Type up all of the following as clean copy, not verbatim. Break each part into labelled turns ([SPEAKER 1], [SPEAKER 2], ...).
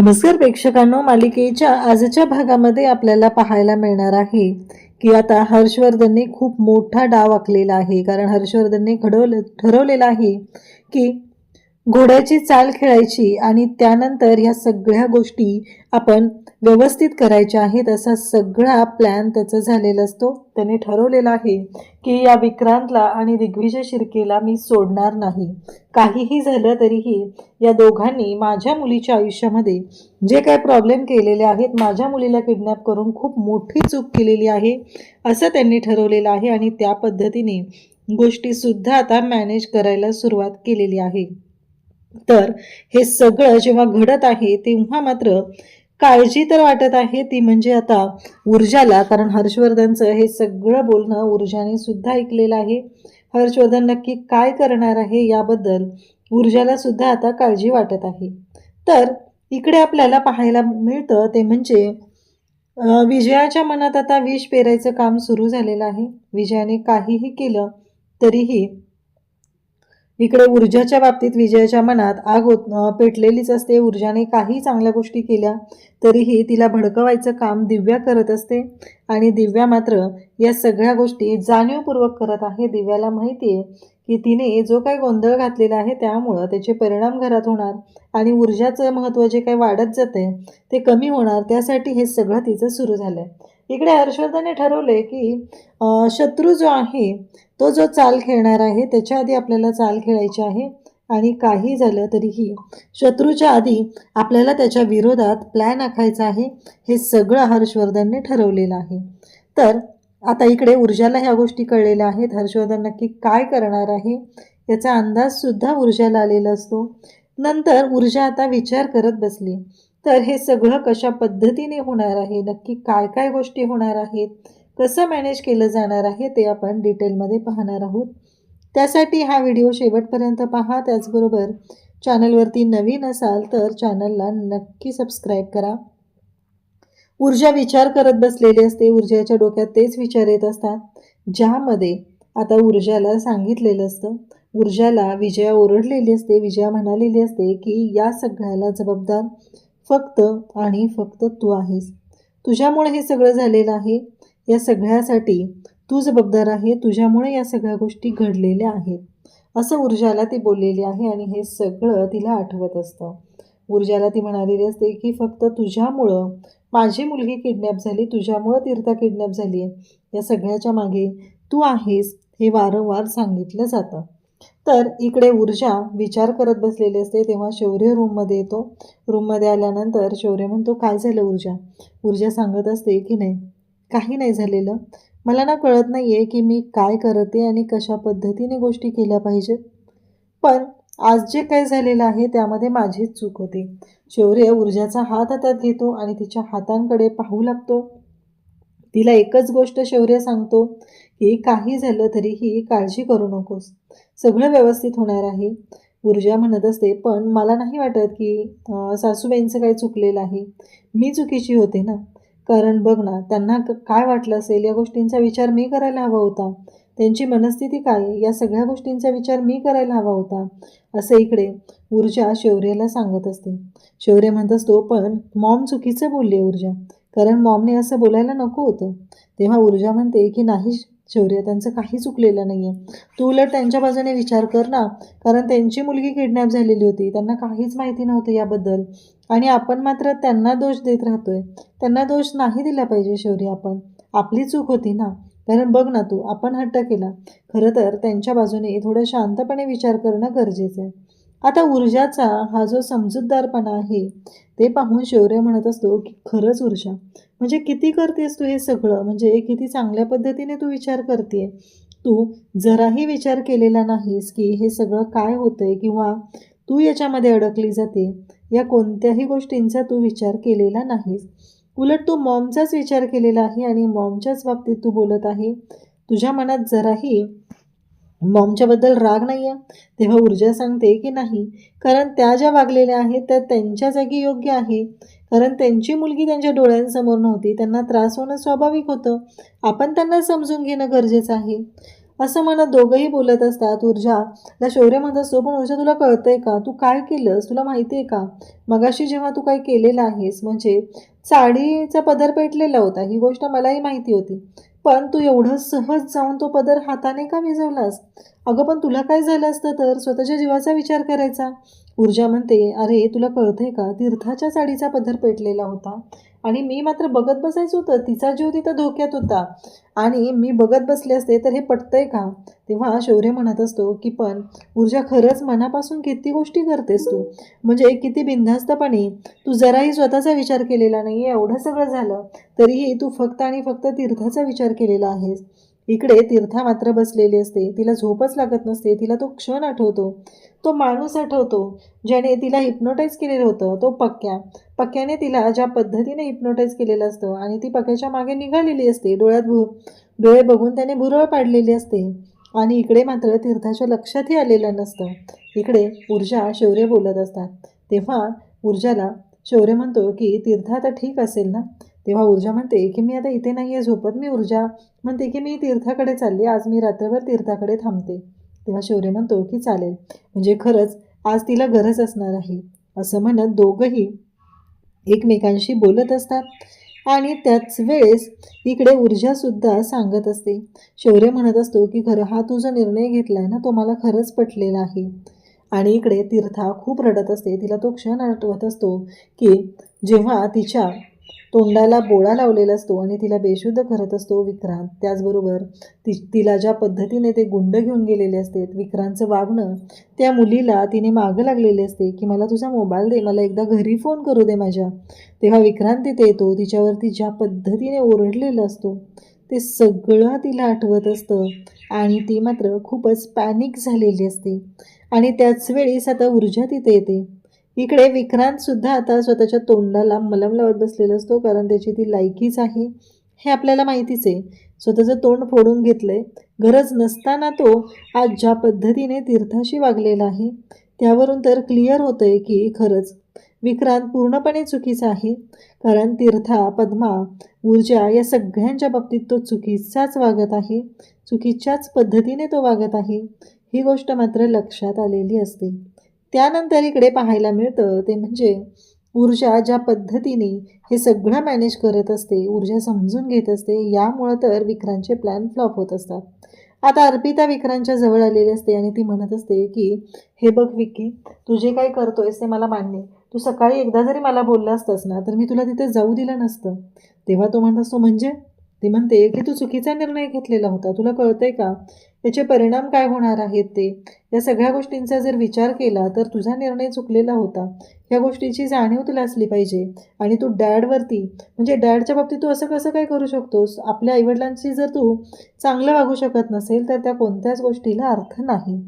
[SPEAKER 1] नमस्कार प्रेक्षकांनो, मालिकेच्या आजच्या भागामध्ये आपल्याला पाहायला मिळणार आहे की आता हर्षवर्धनने खूप मोठा डाव आखलेला आहे. कारण हर्षवर्धनने ठरवलेलं आहे की घोड्याची चाल खेळायची आणि त्यानंतर ह्या सगळ्या गोष्टी आपण व्यवस्थित करायच्या आहेत. असा सगळा प्लॅन त्याचा झालेला असतो. त्याने ठरवलेला आहे की या विक्रांतला आणि दिग्विजय शिर्केला मी सोडणार नाही. काहीही झालं तरीही या दोघांनी माझ्या मुलीच्या आयुष्यामध्ये जे काही प्रॉब्लेम केलेले आहेत, माझ्या मुलीला किडनॅप करून खूप मोठी चूक केलेली आहे असं त्यांनी ठरवलेलं आहे. आणि त्या पद्धतीने गोष्टीसुद्धा आता मॅनेज करायला सुरुवात केलेली आहे. तर हे सगळं जेव्हा घडत आहे तेव्हा मात्र काळजी तर वाटत आहे, ती म्हणजे आता ऊर्जाला. कारण हर्षवर्धनचं हे सगळं बोलणं ऊर्जाने सुद्धा ऐकलेलं आहे. हर्षवर्धन नक्की काय करणार आहे याबद्दल ऊर्जाला सुद्धा आता काळजी वाटत आहे. तर इकडे आपल्याला पाहायला मिळतं ते म्हणजे विजयाच्या मनात आता विष पेरायचं काम सुरू झालेलं आहे. विजयाने काहीही केलं तरीही इकडे ऊर्जाच्या बाबतीत विजयाच्या मनात आग पेटलेलीच असते. ऊर्जाने काही चांगल्या गोष्टी केल्या तरीही तिला भडकवायचं काम दिव्या करत असते. आणि दिव्या मात्र या सगळ्या गोष्टी जाणीवपूर्वक करत आहे. दिव्याला माहिती आहे की तिने जो काही गोंधळ घातलेला आहे त्यामुळं त्याचे परिणाम घरात होणार आणि ऊर्जाचं महत्त्व जे काही वाढत जाते ते कमी होणार. त्यासाठी हे सगळं तिचं सुरू झालं आहे. इकडे हर्षवर्धनने ठरवले की शत्रू जो आहे तो जो चाल खेळणार आहे त्याच्या आधी आपल्याला चाल खेळायची आहे. आणि काही झालं तरीही शत्रूच्या आधी आपल्याला त्याच्या विरोधात प्लॅन आखायचा आहे. हे सगळं हर्षवर्धनने ठरवलेलं आहे. तर आता इकडे ऊर्जाला ह्या गोष्टी कळलेल्या आहेत. हर्षवर्धन नक्की काय करणार आहे याचा अंदाजसुद्धा ऊर्जाला आलेला असतो. नंतर ऊर्जा आता विचार करत बसली, तर हे सगळं कशा पद्धतीने होणार आहे, नक्की काय काय गोष्टी होणार आहेत, कसं मॅनेज केलं जाणार आहे ते आपण डिटेलमध्ये पाहणार आहोत. त्यासाठी हा व्हिडिओ शेवटपर्यंत पहा. त्याचबरोबर चॅनलवरती नवीन असाल तर चॅनलला नक्की सबस्क्राईब करा. ऊर्जा विचार करत बसलेली असते. ऊर्जाच्या डोक्यात तेच विचार येत असतात ज्यामध्ये आता ऊर्जाला सांगितलेलं असतं. ऊर्जाला विजया ओरडलेली असते. विजया म्हणालेली असते की या सगळ्याला जबाबदार फक्त आणि फक्त तू आहेस. तुझ्यामुळे हे सगळं झालेलं आहे. या सगळ्यासाठी तू जबाबदार आहे. तुझ्यामुळे या सगळ्या गोष्टी घडलेल्या आहेत असं ऊर्जाला ती बोललेली आहे. आणि हे सगळं तिला आठवत असतं. ऊर्जाला ती म्हणालेली असते की फक्त तुझ्यामुळं माझी मुलगी किडनॅप झाली, तुझ्यामुळं तीर्था किडनॅप झाली आहे, या सगळ्याच्या मागे तू आहेस हे वारंवार सांगितलं जातं. तर इकडे ऊर्जा विचार करत बसलेली असते तेव्हा शौर्य रूममध्ये येतो. रूममध्ये आल्यानंतर शौर्य म्हणतो, काय झालं ऊर्जा? ऊर्जा सांगत असते की नाही, काही नाही झालेलं. मला ना कळत नाही आहे की मी काय करते आणि कशा पद्धतीने गोष्टी केल्या पाहिजेत. पण आज जे काय झालेलं आहे त्यामध्ये माझीच चूक होती. शौर्य ऊर्जाचा हात हातात घेतो आणि तिच्या हातांकडे पाहू लागतो. तिला एकच गोष्ट शौर्य सांगतो की काही झालं तरीही काळजी करू नकोस, सगळं व्यवस्थित होणार आहे. ऊर्जा म्हणत असते, पण मला नाही वाटत की सासूबाईंचं काही चुकलेलं आहे. मी चुकीची होते ना. कारण बघ ना, त्यांना काय वाटलं असेल या गोष्टींचा विचार मी करायला हवा होता. त्यांची मनस्थिती काय आहे या सगळ्या गोष्टींचा विचार मी करायला हवा होता. असं इकडे ऊर्जा शौर्याला सांगत असते. शौर्य म्हणत असतो, पण मॉम चुकीचं बोलली ऊर्जा, कारण मॉमने असं बोलायला नको होतं. तेव्हा ऊर्जा म्हणते की नाही शौर्य, त्यांचं काही चुकलेलं नाही आहे. तू उलट त्यांच्या बाजूने विचार कर ना. कारण त्यांची मुलगी किडनॅप झालेली होती, त्यांना काहीच माहिती नव्हतं याबद्दल. आणि आपण मात्र त्यांना दोष देत राहतोय. त्यांना दोष नाही दिला पाहिजे शौर्य. आपली चूक होती ना. कारण बघ ना तू, आपण हट्ट केला. खरं तर त्यांच्या बाजूने थोडं शांतपणे विचार करणं गरजेचं आहे. आता ऊर्जाचा हा जो समजूतदारपणा आहे ते पाहून शौर्य म्हणत असतो की खरंच ऊर्जा, म्हणजे किती करतेस तू हे सगळं, म्हणजे किती चांगल्या पद्धतीने तू विचार करते. तू जराही विचार केलेला नाहीस की हे सगळं काय होतंय किंवा तू याच्यामध्ये अडकली जाते. या कोणत्याही गोष्टींचा तू विचार केलेला नाहीस. उलट तू मॉमचाच विचार केलेला आहे आणि मॉमच्याच बाबतीत तू बोलत आहे. तुझ्या मनात जराही मॉमच्याबद्दल राग नाही आहे. तेव्हा ऊर्जा सांगते की नाही, कारण त्या ज्या वागलेल्या आहेत त्या त्यांच्या जागी योग्य आहे. कारण त्यांची मुलगी त्यांच्या डोळ्यांसमोर नव्हती. त्यांना त्रास होणं स्वाभाविक होतं. आपण त्यांना समजून घेणं गरजेचं आहे. असं म्हणत दोघंही बोलत असतात. ऊर्जाला शौर्य म्हणत असतो, पण ऊर्जा तुला कळतंय का, तू काय केलंस, तुला माहिती आहे का, मगाशी जेव्हा तू काय केलेलं आहेस, म्हणजे साडीचा पदर पेटलेला होता, ही गोष्ट मलाही माहिती होती, पण तू एवढं सहज जाऊन तो पदर हाताने का विझवलास? अगं पण तुला काय झालं असतं तर स्वतःच्या जीवाचा विचार करायचा. ऊर्जा म्हणते, अरे तुला कळतंय का, तीर्थाच्या साडीचा पदर पेटलेला होता आणि मी मात्र बघत बसायचं होतं, तिचा जीव तिथं धोक्यात होता आणि मी बघत बसले असते तर हे पटतंय का? तेव्हा शौर्य म्हणत असतो की पण ऊर्जा खरंच मनापासून किती गोष्टी करतेस तू, म्हणजे किती बिनधास्तपणे तू जराही स्वतःचा विचार केलेला नाही आहे. एवढं सगळं झालं तरीही तू फक्त आणि फक्त तीर्थाचा विचार केलेला आहेस. इकडे तीर्था मात्र बसलेली असते, तिला झोपच लागत नसते. तिला तो क्षण आठवतो, तो माणूस आठवतो ज्याने तिला हिप्नोटाईज केलेलं होतं, तो पक्क्याने तिला ज्या पद्धतीने हिप्नोटाईज केलेलं असतं आणि ती पक्क्याच्या मागे निघालेली असते. डोळे बघून त्याने भुरळ पाडलेली असते आणि इकडे मात्र तीर्थाच्या लक्षातही आलेलं नसतं. इकडे ऊर्जा शौर्य बोलत असतात. तेव्हा ऊर्जाला शौर्य म्हणतो की तीर्थ आता ठीक असेल ना? तेव्हा ऊर्जा म्हणते की मी आता इथे नाही आहे झोपत. मी ऊर्जा म्हणते की मी तीर्थाकडे चालली, आज मी रात्रभर तीर्थाकडे थांबते. तेव्हा शौर्य म्हणतो की चालेल, म्हणजे खरंच आज तिला गरज असणार आहे. असं म्हणत दोघंही एकमेकांशी बोलत असतात आणि त्याच वेळेस इकडे ऊर्जासुद्धा सांगत असते. शौर्य म्हणत असतो की खरं हा तू जो निर्णय घेतला आहे ना, तो मला खरंच पटलेला आहे. आणि इकडे तीर्था खूप रडत असते. तिला तो क्षण आठवत असतो की जेव्हा तिच्या तोंडाला बोळा लावलेला असतो आणि तिला बेशुद्ध करत असतो विक्रांत. त्याचबरोबर तिला ज्या पद्धतीने ते गुंड घेऊन गेलेले असते, विक्रांतचं वागणं, त्या मुलीला तिने मागं लागलेली असते की मला तुझा मोबाईल दे, मला एकदा घरी फोन करू दे माझ्या. तेव्हा विक्रांत तिथे येतो. तिच्यावरती ज्या पद्धतीने ओरडलेलं असतो ते सगळं तिला आठवत असतं आणि ती मात्र खूपच पॅनिक झालेली असते. आणि त्याच वेळेस आता ऊर्जा तिथे येते. इकडे विक्रांतसुद्धा आता स्वतःच्या तोंडाला मलम लावत बसलेला असतो, कारण त्याची ती लायकीच आहे हे आपल्याला माहितीच आहे. स्वतःचं तोंड फोडून घेतलंय, गरज नसताना तो आज ज्या पद्धतीने तीर्थाशी वागलेला आहे त्यावरून तर क्लिअर होतं आहे की खरंच विक्रांत पूर्णपणे चुकीचा आहे. कारण तीर्था, पद्मा, ऊर्जा या सगळ्यांच्या बाबतीत तो चुकीचाच वागत आहे, चुकीच्याच पद्धतीने तो वागत आहे, ही गोष्ट मात्र लक्षात आलेली असते. त्यानंतर इकडे पाहायला मिळतं ते म्हणजे ऊर्जा ज्या पद्धतीने हे सगळं मॅनेज करत असते, ऊर्जा समजून घेत असते, यामुळं तर विक्रांतचे प्लॅन फ्लॉप होत असतात. आता अर्पिता विक्रांतच्या जवळ आलेली असते आणि ती म्हणत असते की हे बघ विक्की, तू जे काही करतोयस ते मला मान्य आहे. तू सकाळी एकदा जरी मला बोलला असतास ना तर मी तुला तिथे जाऊ दिलं नसतं. तेव्हा तो म्हणत असतो म्हणजे? ती म्हणते की तू चुकीचा निर्णय घेतलेला होता, तुला कळतंय का याचे परिणाम काय होणार आहेत ते. या सगळ्या गोष्टींचा जर विचार केला तर तुझा निर्णय चुकलेला होता. या गोष्टीची जाणीव तुला असली पाहिजे. आणि तू डॅडवरती म्हणजे डॅडच्या बाबतीत तू असं कसं काय करू शकतोस? आपल्या आईवडिलांशी जर तू चांगलं वागू शकत नसेल तर त्या कोणत्याच गोष्टीला अर्थ नाही.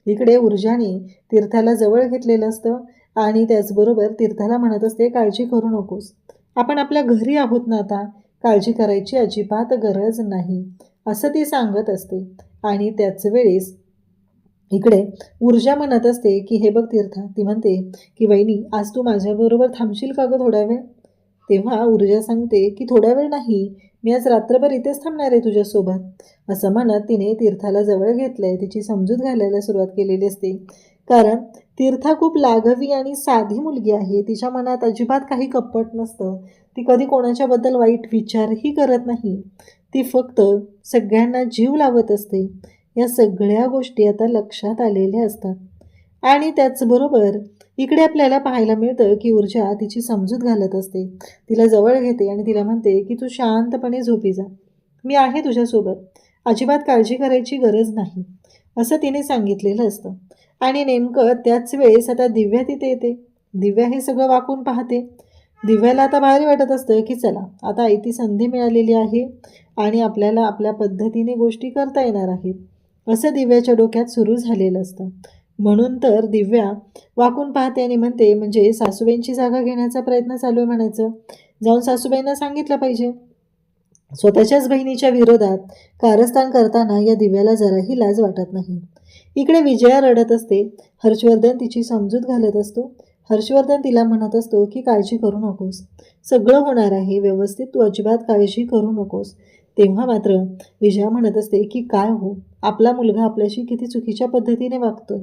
[SPEAKER 1] इकडे ऊर्जाने तीर्थाला जवळ घेतलेलं असतं आणि त्याचबरोबर तीर्थाला म्हणत असते काळजी करू नकोस, आपण आपल्या घरी आहोत ना आता, काळजी करायची अजिबात गरज नाही, असं ती सांगत असते. आणि त्याच वेळेस इकडे ऊर्जा म्हणत असते की हे बघ तीर्था, ती म्हणते की वहिनी आज तू माझ्याबरोबर थांबशील का गं थोडा वेळ? तेव्हा ऊर्जा सांगते की थोडा वेळ नाही, मी आज रात्रभर इथेच थांबणार आहे तुझ्यासोबत. असं म्हणत तिने तीर्थाला जवळ घेतलंय, तिची समजूत घालायला सुरुवात केलेली असते. कारण तीर्था खूप लाघवी आणि साधी मुलगी आहे, तिच्या मनात अजिबात काही कपट नसतं, ती कधी कोणाच्याबद्दल वाईट विचारही करत नाही, ती फक्त सगळ्यांना जीव लावत असते. या सगळ्या गोष्टी आता लक्षात आलेल्या असतात. आणि त्याचबरोबर इकडे आपल्याला पाहायला मिळतं की ऊर्जा तिची समजूत घालत असते, तिला जवळ घेते आणि तिला म्हणते की तू शांतपणे झोपी जा, मी आहे तुझ्यासोबत, अजिबात काळजी करायची गरज नाही, असं तिने सांगितलेलं असतं. आणि नेमकं त्याच वेळेस आता दिव्या तिथे येते. दिव्या हे सगळं वाकून पाहते. दिव्याला आता भारी वाटत असतं की चला आता आयती संधी मिळालेली आहे आणि आपल्याला आपल्या पद्धतीने गोष्टी करता येणार आहेत, असं दिव्याच्या डोक्यात सुरू झालेलं असतं. म्हणून तर दिव्या वाकून पाहते आणि म्हणते म्हणजे सासूबाईंची जागा घेण्याचा प्रयत्न चालू आहे म्हणायचं, जाऊन सासूबाईंना सांगितलं पाहिजे. स्वतःच्याच बहिणीच्या विरोधात कारस्थान करताना या दिव्याला जराही लाज वाटत नाही. इकडे विजया रडत असते. हर्षवर्धन तिची समजूत घालत असतो. हर्षवर्धन तिला म्हणत असतो की काळजी करू नकोस, सगळं होणार आहे व्यवस्थित, तू अजिबात काळजी करू नकोस. तेव्हा मात्र विजया म्हणत असते की काय हो, आपला मुलगा आपल्याशी किती चुकीच्या पद्धतीने वागतोय.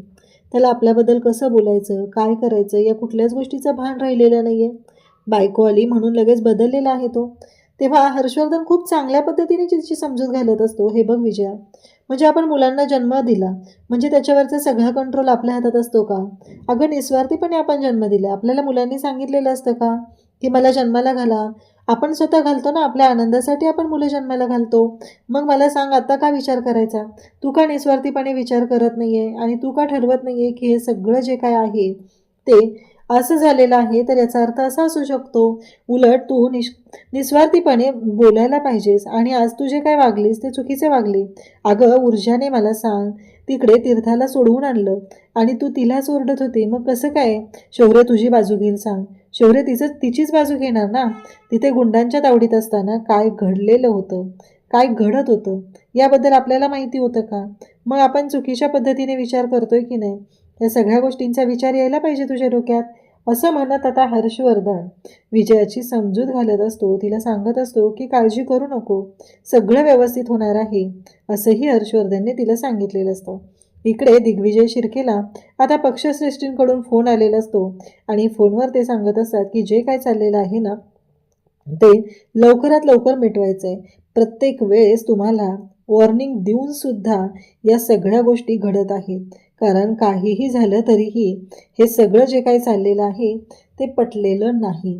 [SPEAKER 1] त्याला आपल्याबद्दल कसं बोलायचं, काय करायचं या कुठल्याच गोष्टीचं भान राहिलेलं नाही आहे. बायको आली म्हणून लगेच बदललेला आहे तो. तेव्हा हर्षवर्धन खूप चांगल्या पद्धतीने तिची समजूत घालत असतो. हे बघ विजया, म्हणजे आपण मुलांना जन्म दिला म्हणजे त्याच्यावरचा सगळा कंट्रोल आपल्या हातात असतो का? अगं निस्वार्थीपणे आपण जन्म दिला. आपल्याला मुलांनी सांगितलेलं असतं का की मला जन्माला घाला? आपण स्वतः घालतो ना, आपल्या आनंदासाठी आपण मुलं जन्माला घालतो. मग मला सांग आता का विचार करायचा? तू का निस्वार्थीपणे विचार करत नाहीये आणि तू का ठरवत नाहीये की हे सगळं जे काय आहे ते असं झालेलं आहे? तर याचा अर्थ असा असू शकतो, उलट तू निस्वार्थीपणे बोलायला पाहिजेस आणि आज तू जे काय वागलीस ते चुकीचे वागली. अगं ऊर्जाने मला सांग, तिकडे तीर्थाला सोडवून आणलं आणि तू तिलाच ओरडत होती. मग कसं काय शौर्य तुझी बाजू घेईल सांग? शौर्य तिचीच बाजू घेणार ना. तिथे गुंडांच्या तावडीत असताना काय घडलेलं होतं, काय घडत होतं याबद्दल आपल्याला माहिती होतं का? मग आपण चुकीच्या पद्धतीने विचार करतोय की नाही, या सगळ्या गोष्टींचा विचार यायला पाहिजे तुझ्या डोक्यात. असं म्हणत आता हर्षवर्धन विजयाची समजूत घालत असतो. तिला सांगत असतो की काळजी करू नको, सगळं व्यवस्थित होणार आहे, असंही हर्षवर्धनने तिला सांगितलेलं असतं. इकडे दिग्विजय शिर्केला आता पक्षश्रेष्ठींकडून फोन आलेला असतो आणि फोनवर ते सांगत असतात की जे काय चाललेलं आहे ना ते लवकरात लवकर मिटवायचं आहे. प्रत्येक वेळेस तुम्हाला वॉर्निंग देऊन सुद्धा या सगळ्या गोष्टी घडत आहेत. कारण काहीही झालं तरीही हे सगळं जे काही चाललेलं आहे ते पटलेलं नाही.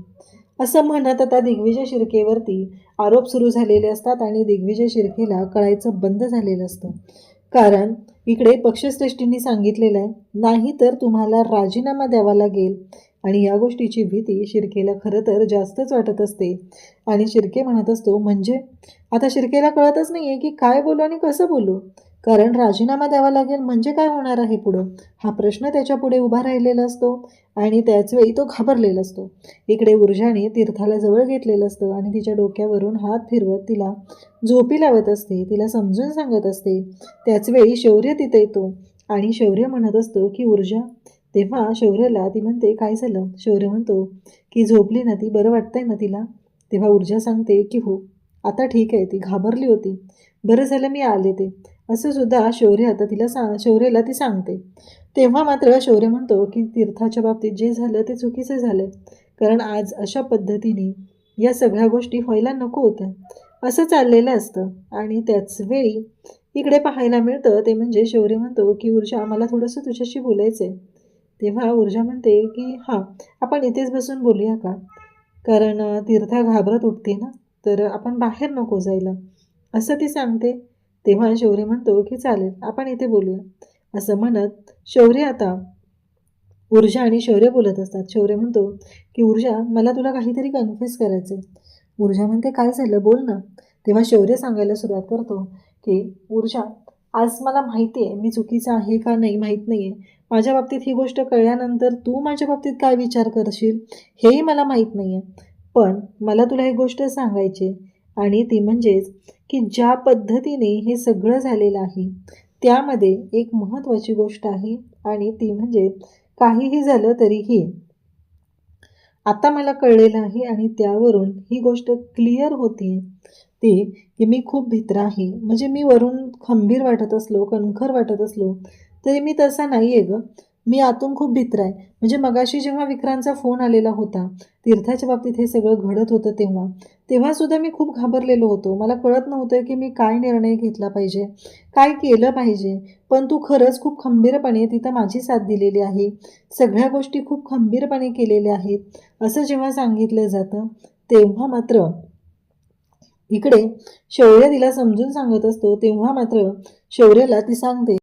[SPEAKER 1] असं म्हणत आता दिग्विजय शिर्केवरती आरोप सुरू झालेले असतात आणि दिग्विजय शिर्केला कळायचं बंद झालेलं असतं. कारण इकडे पक्षश्रेष्ठींनी सांगितलेलं आहे, नाही तर तुम्हाला राजीनामा द्यावा लागेल. आणि या गोष्टीची भीती शिर्केला खरं तर जास्तच वाटत असते. आणि शिर्के म्हणत असतो, म्हणजे आता शिर्केला कळतच नाही आहे की काय बोलू आणि कसं बोलू. कारण राजीनामा द्यावा लागेल म्हणजे काय होणार आहे पुढं, हा प्रश्न त्याच्या पुढे उभा राहिलेला असतो आणि त्याचवेळी तो घाबरलेला असतो. इकडे ऊर्जाने तीर्थाला जवळ घेतलेलं असतं आणि तिच्या डोक्यावरून हात फिरवत तिला झोपी लावत असते, तिला समजून सांगत असते. त्याचवेळी शौर्य तिथे येतो आणि शौर्य म्हणत असतो की ऊर्जा. तेव्हा शौर्याला ती म्हणते काय झालं? शौर्य म्हणतो की झोपली ना ती, बरं वाटतंय ना तिला? तेव्हा ऊर्जा सांगते की हो, आता ठीक आहे, ती घाबरली होती, बरं झालं मी आले ते, असं सुद्धा शौर्य आता शौर्याला ती सांगते. तेव्हा मात्र शौर्य म्हणतो की तीर्थाच्या बाबतीत जे झालं ते चुकीचं झालं, कारण आज अशा पद्धतीने या सगळ्या गोष्टी व्हायला नको होत्या, असं चाललेलं असतं. आणि त्याच वेळी इकडे पाहायला मिळतं ते म्हणजे शौर्य म्हणतो की ऊर्जा मला थोडंसं तुझ्याशी बोलायचं आहे. तेव्हा ऊर्जा म्हणते की हां, आपण इथेच बसून बोलूया का? कारण तीर्था घाबरत उठते ना, तर आपण बाहेर नको जायला, असं ती सांगते. तेव्हा शौर्य म्हणतो की चालेल, आपण इथे बोलूया. असं म्हणत शौर्य आता ऊर्जा आणि शौर्य बोलत असतात. शौर्य म्हणतो की ऊर्जा, मला तुला काहीतरी कन्फ्युज करायचं आहे. ऊर्जा म्हणते काय झालं, बोल ना. तेव्हा शौर्य सांगायला सुरुवात करतो की ऊर्जा, आज मला माहिती आहे मी चुकीचं आहे का नाही माहीत नाही आहे. माझ्या बाबतीत ही गोष्ट कळल्यानंतर तू माझ्या बाबतीत काय विचार करशील हेही मला माहीत नाही आहे. पण मला तुला एक गोष्ट सांगायची आणि ती म्हणजेच की ज्या पद्धतीने हे सगळं झालेलं आहे त्यामध्ये एक महत्त्वाची गोष्ट आहे आणि ती म्हणजे काहीही झालं तरीही आता मला कळलेलं आहे आणि त्यावरून ही गोष्ट क्लिअर होते ती की मी खूप भित्र आहे. म्हणजे मी वरून खंबीर वाटत असलो, कणखर वाटत असलो तरी मी तसा नाही आहे गं. मी आतून खूप भित्र आहे. म्हणजे मगाशी जेव्हा विक्रांतचा फोन आलेला होता, तीर्थाच्या बाबतीत हे सगळं घडत होतं तेव्हासुद्धा मी खूप घाबरलेलो होतो. मला कळत नव्हतं की मी काय निर्णय घेतला पाहिजे, काय केलं पाहिजे. पण तू खरंच खूप खंबीरपणे तिथं माझी साथ दिलेली आहे. सगळ्या गोष्टी खूप खंबीरपणे केलेल्या आहेत, असं जेव्हा सांगितलं जातं तेव्हा मात्र इकडे शौर्य तिला समजून सांगत असतो. तेव्हा मात्र शौर्यला ती सांगते,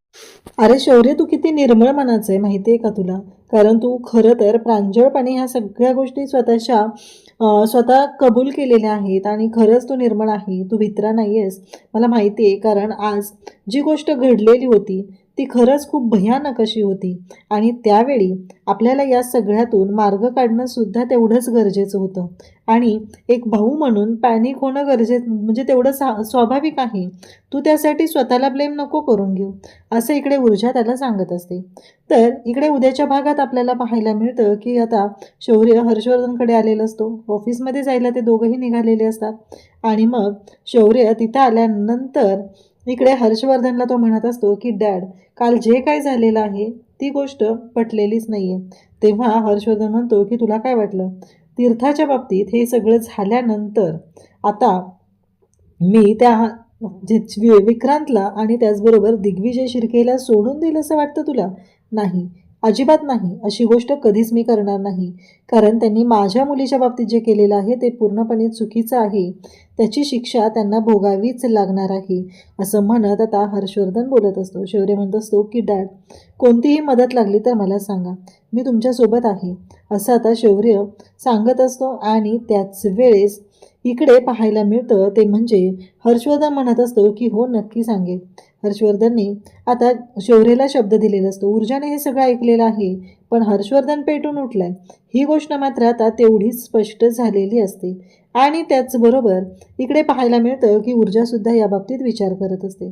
[SPEAKER 1] अरे शौर्य, तू किती निर्मळ मनाचं आहे माहिती आहे का तुला? कारण तू खरं तर प्रांजळपणे ह्या सगळ्या गोष्टी स्वतः कबूल केलेल्या आहेत आणि खरंच तू निर्मळ आहे, तू भित्रा नाही आहेस. मला माहिती आहे, कारण आज जी गोष्ट घडलेली होती ती खरंच खूप भयानक अशी होती आणि त्यावेळी आपल्याला या सगळ्यातून मार्ग काढणं सुद्धा तेवढंच गरजेचं होतं. आणि एक भाऊ म्हणून पॅनिक होणं म्हणजे तेवढं स्वाभाविक आहे. तू त्यासाठी स्वतःला ब्लेम नको करून घेऊ, असं इकडे ऊर्जा त्याला सांगत असते. तर इकडे उद्याच्या भागात आपल्याला पाहायला मिळतं की आता शौर्य हर्षवर्धनकडे आलेला असतो. ऑफिसमध्ये जायला ते दोघंही निघालेले असतात आणि मग शौर्य तिथं आल्यानंतर इकडे हर्षवर्धनला तो म्हणत असतो की डॅड, काल जे काय झालेलं आहे ती गोष्ट पटलेलीच नाही आहे. तेव्हा हर्षवर्धन म्हणतो की तुला काय वाटलं? तीर्थाच्या बाबतीत हे सगळं झाल्यानंतर आता मी त्या विक्रांतला आणि त्याचबरोबर दिग्विजय शिर्केला सोडून दिलं असं वाटतं तुला? नाही, अजिबात नाही. अशी गोष्ट कधीच मी करणार नाही. कारण त्यांनी माझ्या मुलीच्या बाबतीत जे केलेलं आहे ते पूर्णपणे चुकीचं आहे. त्याची शिक्षा त्यांना भोगावीच लागणार आहे, असं म्हणत आता हर्षवर्धन बोलत असतो. शौर्य म्हणत असतो की डॅड, कोणतीही मदत लागली तर मला सांगा, मी तुमच्यासोबत आहे, असं आता शौर्य सांगत असतो. आणि त्याच वेळेस इकडे पाहायला मिळतं ते म्हणजे हर्षवर्धन म्हणत असतो की हो, नक्की सांगेल. हर्षवर्धनने आता शौर्यला शब्द दिलेला असतो. ऊर्जाने हे सगळं ऐकलेलं आहे, पण हर्षवर्धन पेटून उठलाय ही गोष्ट मात्र आता तेवढीच स्पष्ट झालेली असते. आणि त्याचबरोबर इकडे पाहायला मिळतं की ऊर्जासुद्धा याबाबतीत विचार करत असते.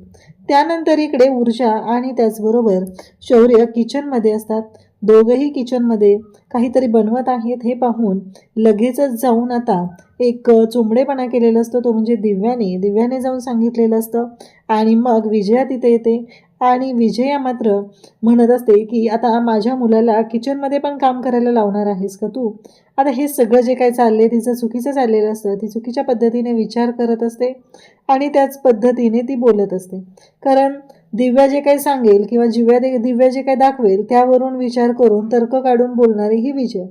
[SPEAKER 1] त्यानंतर इकडे ऊर्जा आणि त्याचबरोबर शौर्य किचनमध्ये असतात. दोघंही किचनमध्ये काहीतरी बनवत आहेत हे पाहून लगेचच जाऊन आता एक चोंबडेपणा केलेला असतो, तो म्हणजे दिव्याने जाऊन सांगितलेलं असतं. आणि मग विजया तिथे येते आणि विजया मात्र म्हणत असते की आता माझ्या मुलाला किचनमध्ये पण काम करायला लावणार आहेस का तू? आता हे सगळं जे काही चाललंय तिचं चुकीचं चाललेलं असतं. ती चुकीच्या पद्धतीने विचार करत असते आणि त्याच पद्धतीने ती बोलत असते. कारण दिव्या जे काही सांगेल किंवा दिव्या जे काही दाखवेल त्यावरून विचार करून तर्क काढून बोलणारी ही विजया.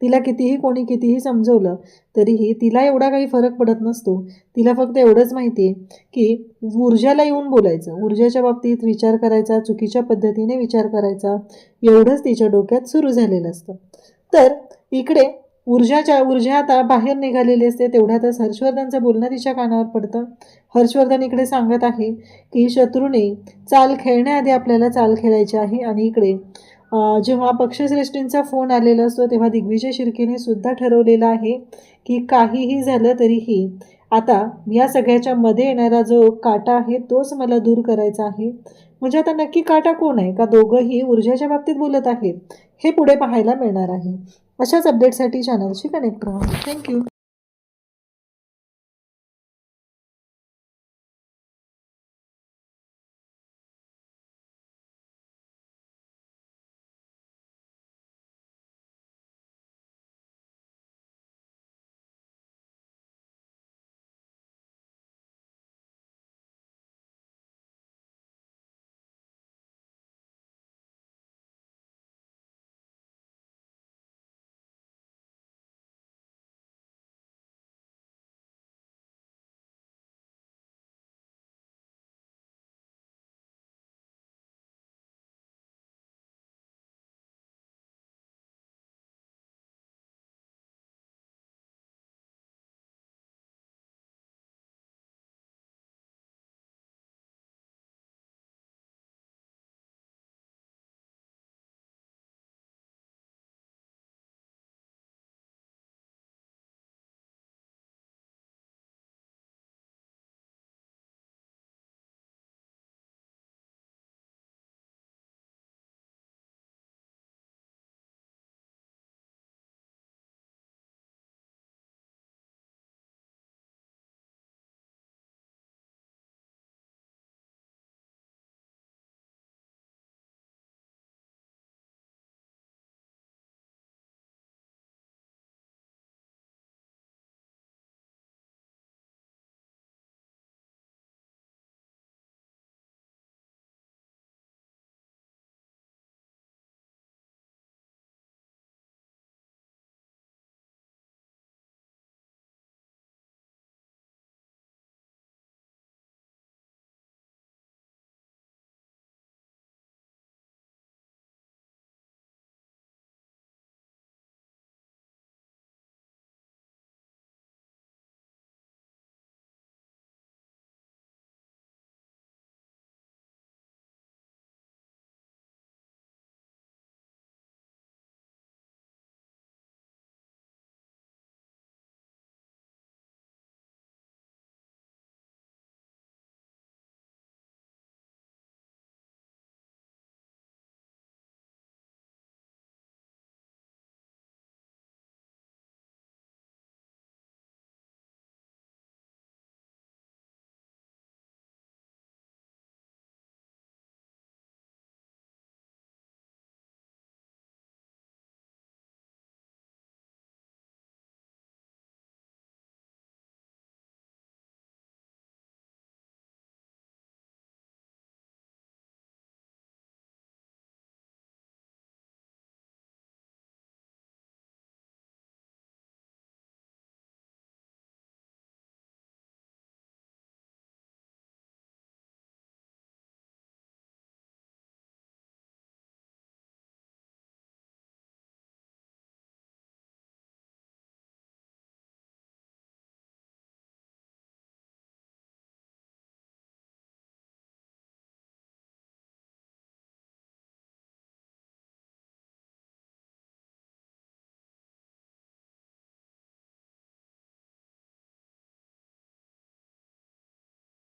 [SPEAKER 1] तिला कोणी कितीही समजवलं तरीही तिला एवढा काही फरक पडत नसतो. तिला फक्त एवढंच माहिती आहे की ऊर्जाला येऊन बोलायचं, ऊर्जाच्या बाबतीत विचार करायचा, चुकीच्या पद्धतीने विचार करायचा, एवढंच तिच्या डोक्यात सुरू झालेलं असतं. तर इकडे ऊर्जा आता बाहेर निघालेली असते. तेवढ्यातच हर्षवर्धनचं बोलणं तिच्या कानावर पडतं. हर्षवर्धन इकडे सांगत आहे की शत्रूने चाल खेळण्याआधी आपल्याला चाल खेळायची आहे. आणि इकडे जेव्हा पक्षश्रेष्ठींचा फोन आलेला असतो तेव्हा दिग्विजय शिर्केने सुद्धा ठरवलेलं आहे की काहीही झालं तरीही आता या सगळ्याच्या मध्ये येणारा जो काटा आहे तोच मला दूर करायचा आहे. म्हणजे आता नक्की काटा कोण आहे? का दोघंही ऊर्जाच्या बाबतीत बोलत आहेत? हे पुढे पाहायला मिळणार आहे. अशाच अपडेटसाठी चॅनलशी कनेक्ट राहा. थँक्यू.